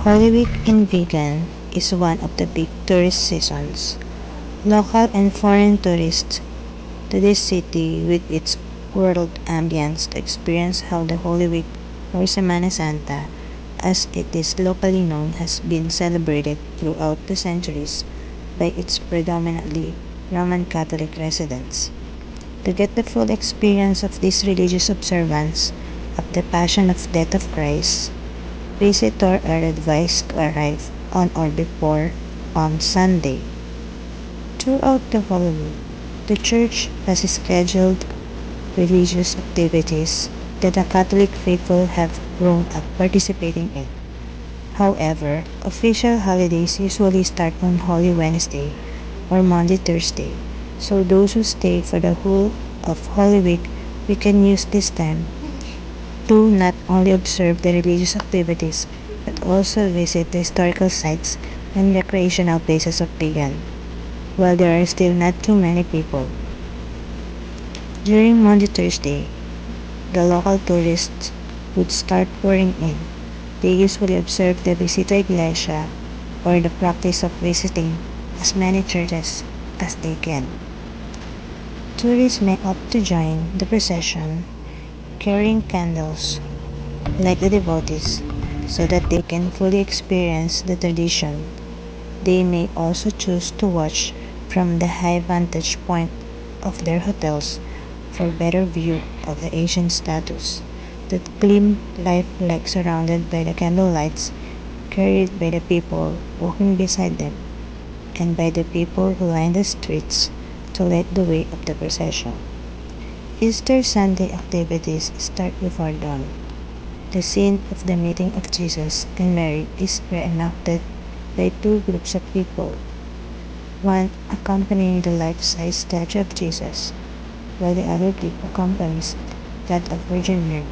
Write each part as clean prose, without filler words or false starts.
Holy Week in Vigan is one of the big tourist seasons. Local and foreign tourists to this city with its world ambience to experience how the Holy Week or Semana Santa, as it is locally known, has been celebrated throughout the centuries by its predominantly Roman Catholic residents. To get the full experience of this religious observance of the Passion of Death of Christ, visitors are advised to arrive on or before Palm Sunday. Throughout the Holy Week, the Church has scheduled religious activities that the Catholic faithful have grown up participating in. However, official holidays usually start on Holy Wednesday or Maundy Thursday, so those who stay for the whole of Holy Week, we can use this time to not only observe the religious activities but also visit the historical sites and recreational places of Vigan, while there are still not too many people. During Maundy Thursday, the local tourists would start pouring in. They usually observe the Visita Iglesia or the practice of visiting as many churches as they can. Tourists may opt to join the procession carrying candles like the devotees so that they can fully experience the tradition. They may also choose to watch from the high vantage point of their hotels for better view of the ancient statues that gleam lifelike surrounded by the candle lights carried by the people walking beside them and by the people who line the streets to light the way of the procession. Easter Sunday activities start before dawn. The scene of the meeting of Jesus and Mary is reenacted by two groups of people, one accompanying the life-size statue of Jesus, while the other group accompanies that of Virgin Mary.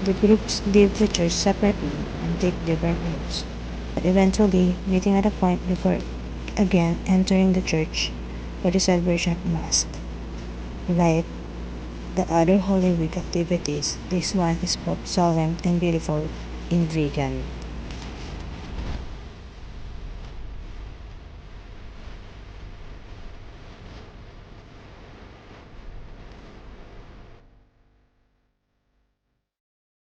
The groups leave the church separately and take different routes, but eventually meeting at a point before again entering the church for the celebration of Mass. Like the other Holy Week activities, this one is both solemn and beautiful in Vigan.